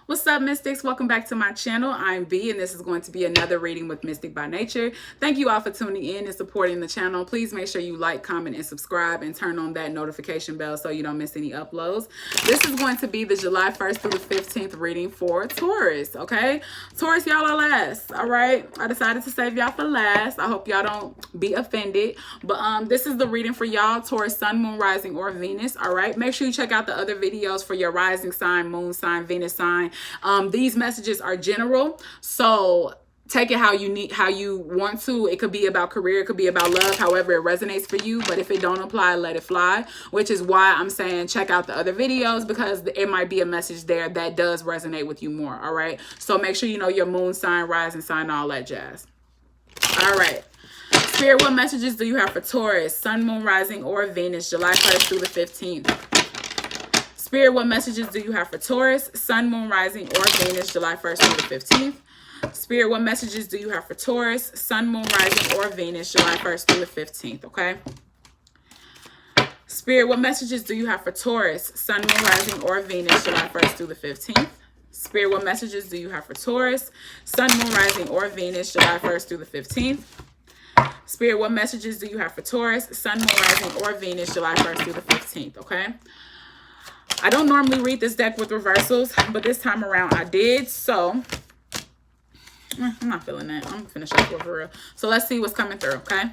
What's up, Mystics? Welcome back to my channel. I'm B, and this is going to be another reading with Mystic by Nature. Thank you all for tuning in and supporting the channel. Please make sure you like, comment, and subscribe, and turn on that notification bell so you don't miss any uploads. This is going to be the July 1st through the 15th reading for Taurus, okay? Taurus, y'all are last, all right? I decided to save y'all for last. I hope y'all don't be offended, but this is the reading for y'all, Taurus, Sun, Moon, Rising, or Venus, all right? Make sure you check out the other videos for your rising sign, moon sign, Venus sign. These messages are general, so take it how you need, how you want to. It could be about career, it could be about love, however it resonates for you. But if it don't apply, let it fly, which is why I'm saying check out the other videos, because it might be a message there that does resonate with you more. All right, so make sure you know your moon sign, rising sign, all that jazz. All right, Spirit, what messages do you have for Taurus, Sun, Moon, Rising, or Venus, July 1st through the 15th? Spirit, what messages do you have for Taurus, Sun, Moon, Rising, or Venus, July 1st through the 15th? Spirit, what messages do you have for Taurus, Sun, Moon, Rising, or Venus, July 1st through the 15th, okay? Spirit, what messages do you have for Taurus, Sun, Moon, Rising, or Venus, July 1st through the 15th? Spirit, what messages do you have for Taurus, Sun, Moon, Rising, or Venus, July 1st through the 15th? Spirit, what messages do you have for Taurus, Sun, Moon, Rising, or Venus, July 1st through the 15th, okay? I don't normally read this deck with reversals, but this time around I did, so I'm not feeling that. I'm gonna finish up for real. So let's see what's coming through, okay?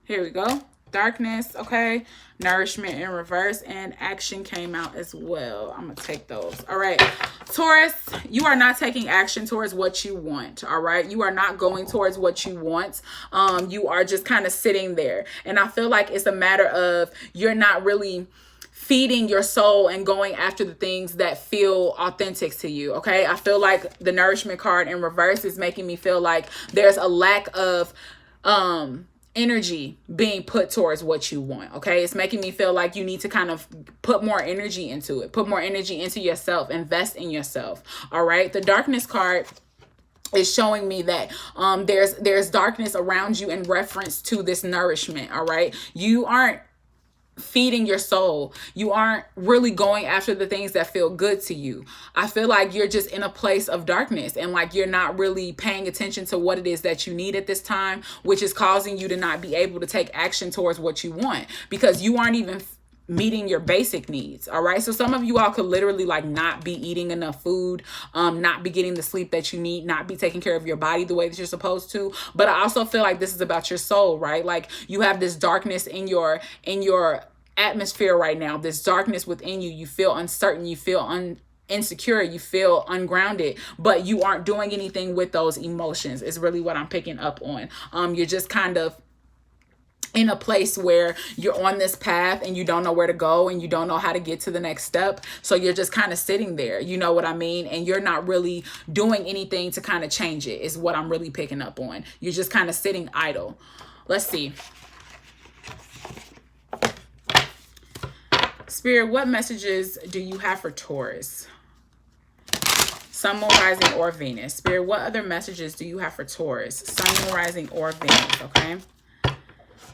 Here we go. Darkness, okay. Nourishment in reverse, and action came out as well. I'm gonna take those. All right, Taurus, you are not taking action towards what you want. All right, you are not going towards what you want. You are just kind of sitting there, and I feel like it's a matter of you're not really feeding your soul and going after the things that feel authentic to you. Okay, I feel like the nourishment card in reverse is making me feel like there's a lack of energy being put towards what you want. Okay, it's making me feel like you need to kind of put more energy into it, put more energy into yourself, invest in yourself. All right, the darkness card is showing me that there's darkness around you in reference to this nourishment. All right, you aren't feeding your soul. You aren't really going after the things that feel good to you. I feel like you're just in a place of darkness, and like you're not really paying attention to what it is that you need at this time, which is causing you to not be able to take action towards what you want, because you aren't even meeting your basic needs. All right, so some of you all could literally like not be eating enough food, not be getting the sleep that you need, not be taking care of your body the way that you're supposed to. But I also feel like this is about your soul, right? Like you have this darkness in your atmosphere right now, this darkness within you. You feel uncertain, you feel insecure, you feel ungrounded, but you aren't doing anything with those emotions is really what I'm picking up on. You're just kind of in a place where you're on this path and you don't know where to go and you don't know how to get to the next step. So you're just kind of sitting there, you know what I mean? And you're not really doing anything to kind of change it is what I'm really picking up on. You're just kind of sitting idle. Let's see. Spirit, what messages do you have for Taurus, Sun, Moon, Rising, or Venus? Spirit, what other messages do you have for Taurus, Sun, Moon, Rising, or Venus? Okay.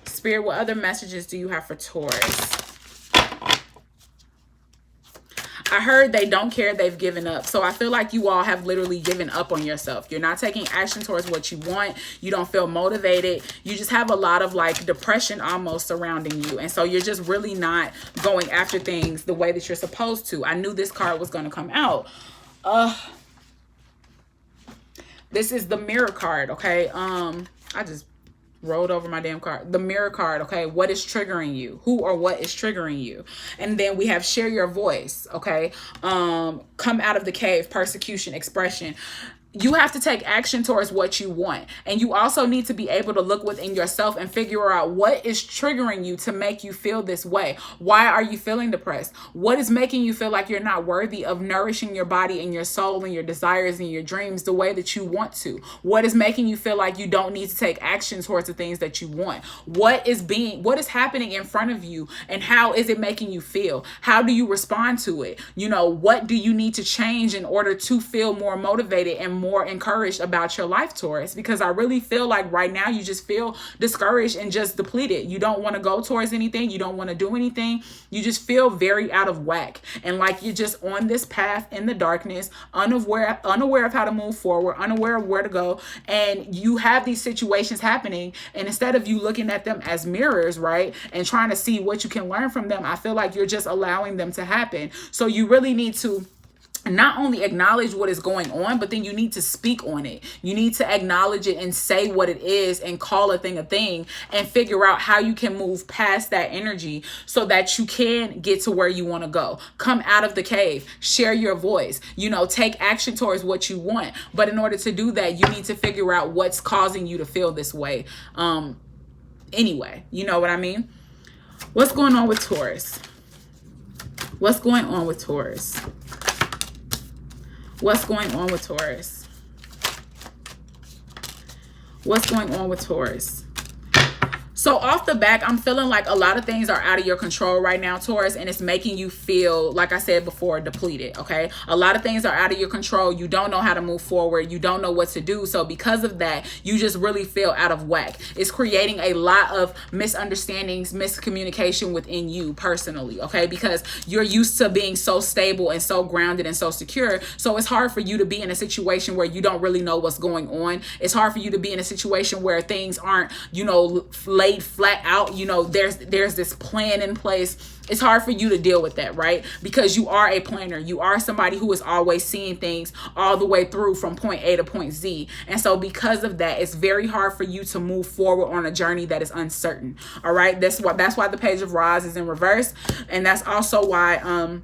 Spirit, what other messages do you have for Taurus? I heard they don't care, they've given up. So I feel like you all have literally given up on yourself. You're not taking action towards what you want. You don't feel motivated. You just have a lot of like depression almost surrounding you. And so you're just really not going after things the way that you're supposed to. I knew this card was going to come out. This is the Mirror card, okay? I just rolled over my damn card. The Mirror card, okay? What is triggering you? Who or what is triggering you? And then we have share your voice, okay? Come out of the cave, persecution, expression. You have to take action towards what you want. And you also need to be able to look within yourself and figure out what is triggering you to make you feel this way. Why are you feeling depressed? What is making you feel like you're not worthy of nourishing your body and your soul and your desires and your dreams the way that you want to? What is making you feel like you don't need to take action towards the things that you want? What is happening in front of you, and how is it making you feel? How do you respond to it? You know, what do you need to change in order to feel more motivated and more encouraged about your life, Taurus, because I really feel like right now you just feel discouraged and just depleted. You don't want to go towards anything. You don't want to do anything. You just feel very out of whack, and like you're just on this path in the darkness, unaware of how to move forward, unaware of where to go. And you have these situations happening, and instead of you looking at them as mirrors, right, and trying to see what you can learn from them, I feel like you're just allowing them to happen. So you really need to not only acknowledge what is going on, but then you need to speak on it. You need to acknowledge it and say what it is and call a thing, and figure out how you can move past that energy so that you can get to where you want to go. Come out of the cave, share your voice, take action towards what you want. But in order to do that, you need to figure out what's causing you to feel this way. Anyway, you know what I mean? What's going on with Taurus? What's going on with Taurus? What's going on with Taurus? What's going on with Taurus? So off the back, I'm feeling like a lot of things are out of your control right now, Taurus, and it's making you feel, like I said before, depleted, okay? A lot of things are out of your control. You don't know how to move forward. You don't know what to do. So because of that, you just really feel out of whack. It's creating a lot of misunderstandings, miscommunication within you personally, okay? Because you're used to being so stable and so grounded and so secure. So it's hard for you to be in a situation where you don't really know what's going on. It's hard for you to be in a situation where things aren't, laid flat out. There's this plan in place. It's hard for you to deal with that, right? Because you are a planner. You are somebody who is always seeing things all the way through from point A to point Z. And so because of that, it's very hard for you to move forward on a journey that is uncertain. All right. That's why the Page of Rods is in reverse. And that's also why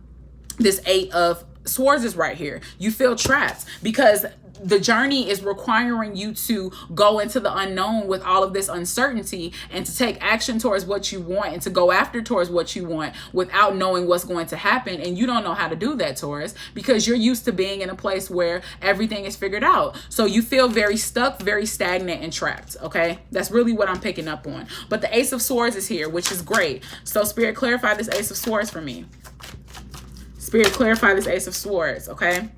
this 8 of Swords is right here. You feel trapped because the journey is requiring you to go into the unknown with all of this uncertainty and to take action towards what you want and to go after towards what you want without knowing what's going to happen. And you don't know how to do that, Taurus, because you're used to being in a place where everything is figured out. So you feel very stuck, very stagnant and trapped. Okay. That's really what I'm picking up on. But the Ace of Swords is here, which is great. So Spirit, clarify this Ace of Swords for me. Spirit, clarify this Ace of Swords. Okay.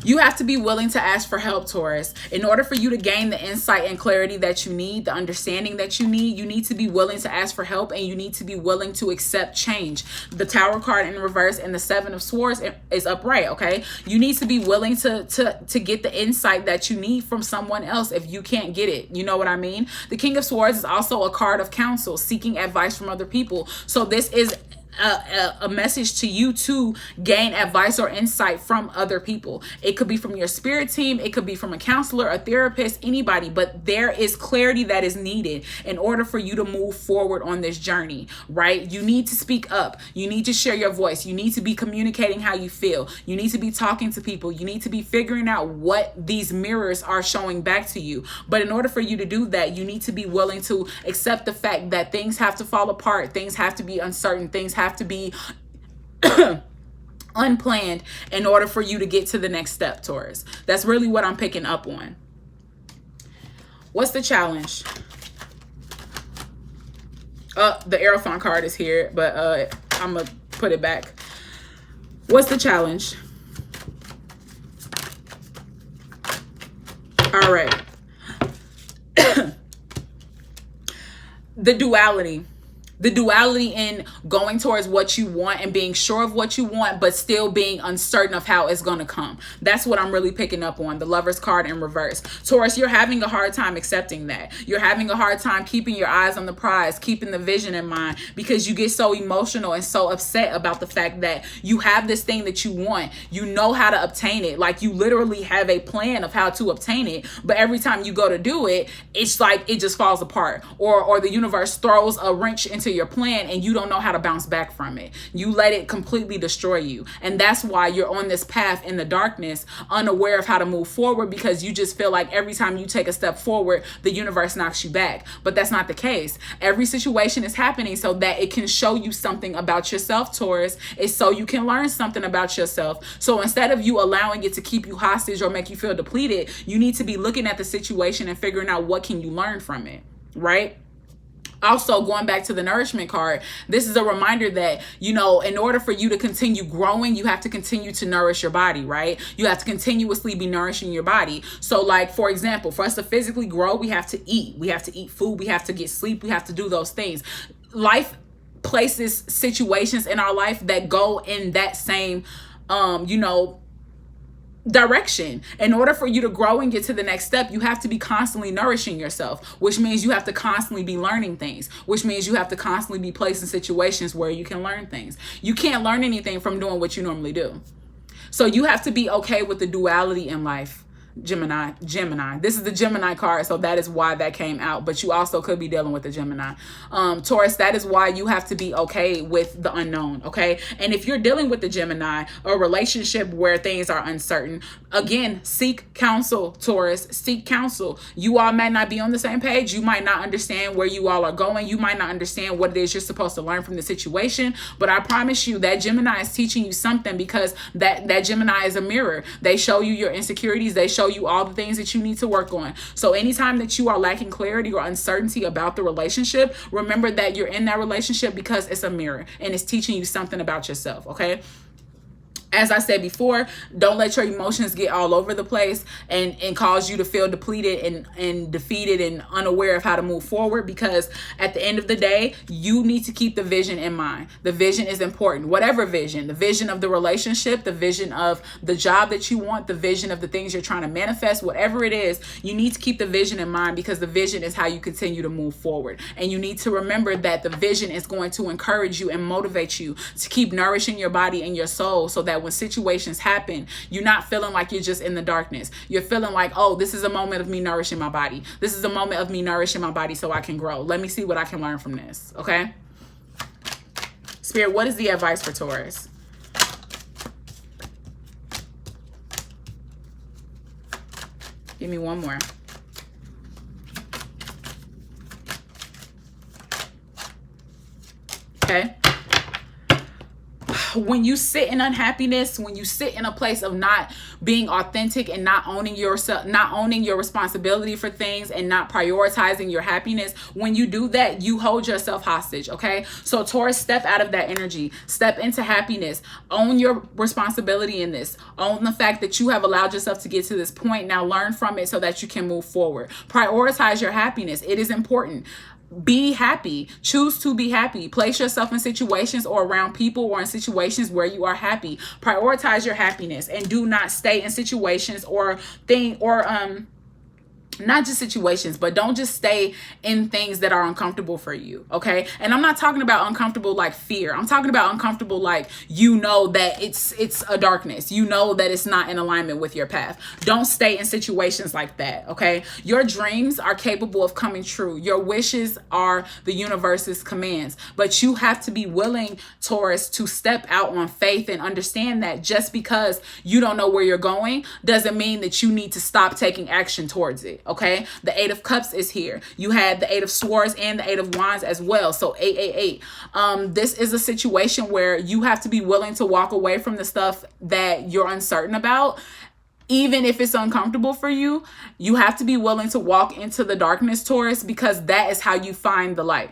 You have to be willing to ask for help, Taurus. In order for you to gain the insight and clarity that you need, the understanding that you need to be willing to ask for help, and you need to be willing to accept change. The Tower card in reverse and the 7 of Swords is upright, okay? You need to be willing to get the insight that you need from someone else if you can't get it. You know what I mean? The King of Swords is also a card of counsel, seeking advice from other people. So this is a message to you to gain advice or insight from other people. It could be from your spirit team. It could be from a counselor, a therapist, anybody, but there is clarity that is needed in order for you to move forward on this journey, right? You need to speak up. You need to share your voice. You need to be communicating how you feel. You need to be talking to people. You need to be figuring out what these mirrors are showing back to you. But in order for you to do that, you need to be willing to accept the fact that things have to fall apart. Things have to be uncertain. Things have to be unplanned in order for you to get to the next step, Taurus. That's really what I'm picking up on. What's the challenge? The Aerophant card is here, but I'm gonna put it back. What's the challenge? All right. The duality in going towards what you want and being sure of what you want, but still being uncertain of how it's going to come. That's what I'm really picking up on. The Lover's card in reverse. Taurus, you're having a hard time accepting that. You're having a hard time keeping your eyes on the prize, keeping the vision in mind, because you get so emotional and so upset about the fact that you have this thing that you want. You know how to obtain it. Like, you literally have a plan of how to obtain it, but every time you go to do it, it's like it just falls apart, or the universe throws a wrench into your plan and you don't know how to bounce back from it. You let it completely destroy you. And that's why you're on this path in the darkness, unaware of how to move forward, because you just feel like every time you take a step forward, the universe knocks you back. But that's not the case. Every situation is happening so that it can show you something about yourself, Taurus. It's so you can learn something about yourself. So instead of you allowing it to keep you hostage or make you feel depleted, you need to be looking at the situation and figuring out what can you learn from it, right? Also, going back to the nourishment card, this is a reminder that, you know, in order for you to continue growing, you have to continue to nourish your body, right? You have to continuously be nourishing your body. So like, for example, for us to physically grow, we have to eat. We have to eat food. We have to get sleep. We have to do those things. Life places, situations in our life that go in that same, you know, direction. In order for you to grow and get to the next step, you have to be constantly nourishing yourself, which means you have to constantly be learning things, which means you have to constantly be placed in situations where you can learn things. You can't learn anything from doing what you normally do. So you have to be okay with the duality in life. Gemini. This is the Gemini card, so that is why that came out. But you also could be dealing with the Gemini. Taurus, that is why you have to be okay with the unknown, okay? And if you're dealing with the Gemini, a relationship where things are uncertain, again, seek counsel, Taurus. Seek counsel. You all might not be on the same page. You might not understand where you all are going. You might not understand what it is you're supposed to learn from the situation. But I promise you that Gemini is teaching you something, because that Gemini is a mirror. They show you your insecurities. They show you all the things that you need to work on. So anytime that you are lacking clarity or uncertainty about the relationship, remember that you're in that relationship because it's a mirror and it's teaching you something about yourself, okay? As I said before, don't let your emotions get all over the place and cause you to feel depleted and defeated and unaware of how to move forward, because at the end of the day, you need to keep the vision in mind. The vision is important. Whatever vision, the vision of the relationship, the vision of the job that you want, the vision of the things you're trying to manifest, whatever it is, you need to keep the vision in mind, because the vision is how you continue to move forward. And you need to remember that the vision is going to encourage you and motivate you to keep nourishing your body and your soul, so that when situations happen, you're not feeling like you're just in the darkness. You're feeling like, oh, this is a moment of me nourishing my body. This is a moment of me nourishing my body so I can grow. Let me see what I can learn from this, okay? Spirit, what is the advice for Taurus? Give me one more. Okay. When you sit in unhappiness, when you sit in a place of not being authentic and not owning yourself, not owning your responsibility for things, and not prioritizing your happiness, when you do that, you hold yourself hostage, okay? So Taurus, step out of that energy. Step into happiness. Own your responsibility in this. Own the fact that you have allowed yourself to get to this point. Now learn from it so that you can move forward. Prioritize your happiness. It is important. Be happy. Choose to be happy. Place yourself in situations or around people or in situations where you are happy. Prioritize your happiness and do not stay in situations or not just situations, but don't just stay in things that are uncomfortable for you, okay? And I'm not talking about uncomfortable like fear. I'm talking about uncomfortable like, you know that it's a darkness. You know that it's not in alignment with your path. Don't stay in situations like that, okay? Your dreams are capable of coming true. Your wishes are the universe's commands, but you have to be willing, Taurus, to step out on faith and understand that just because you don't know where you're going doesn't mean that you need to stop taking action towards it. Okay, the Eight of Cups is here. You had the Eight of Swords and the Eight of Wands as well. So 888. This is a situation where you have to be willing to walk away from the stuff that you're uncertain about. Even if it's uncomfortable for you, you have to be willing to walk into the darkness, Taurus, because that is how you find the light.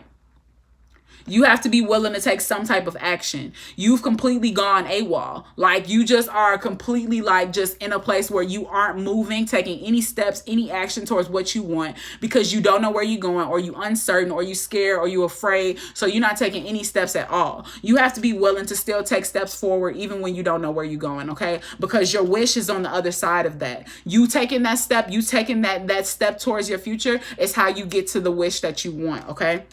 You have to be willing to take some type of action. You've completely gone AWOL. Like, you just are completely like just in a place where you aren't moving, taking any steps, any action towards what you want, because you don't know where you're going, or you uncertain, or you scared, or you afraid. So you're not taking any steps at all. You have to be willing to still take steps forward even when you don't know where you're going, okay? Because your wish is on the other side of that. You taking that step, you taking that step towards your future is how you get to the wish that you want, okay?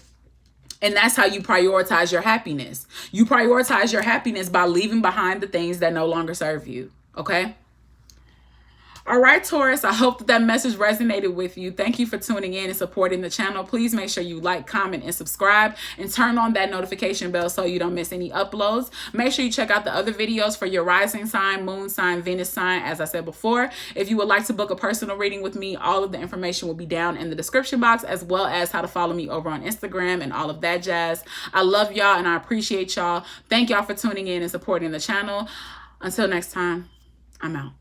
And that's how you prioritize your happiness. You prioritize your happiness by leaving behind the things that no longer serve you. Okay? All right, Taurus, I hope that message resonated with you. Thank you for tuning in and supporting the channel. Please make sure you like, comment, and subscribe, and turn on that notification bell so you don't miss any uploads. Make sure you check out the other videos for your rising sign, moon sign, Venus sign, as I said before. If you would like to book a personal reading with me, all of the information will be down in the description box, as well as how to follow me over on Instagram and all of that jazz. I love y'all and I appreciate y'all. Thank y'all for tuning in and supporting the channel. Until next time, I'm out.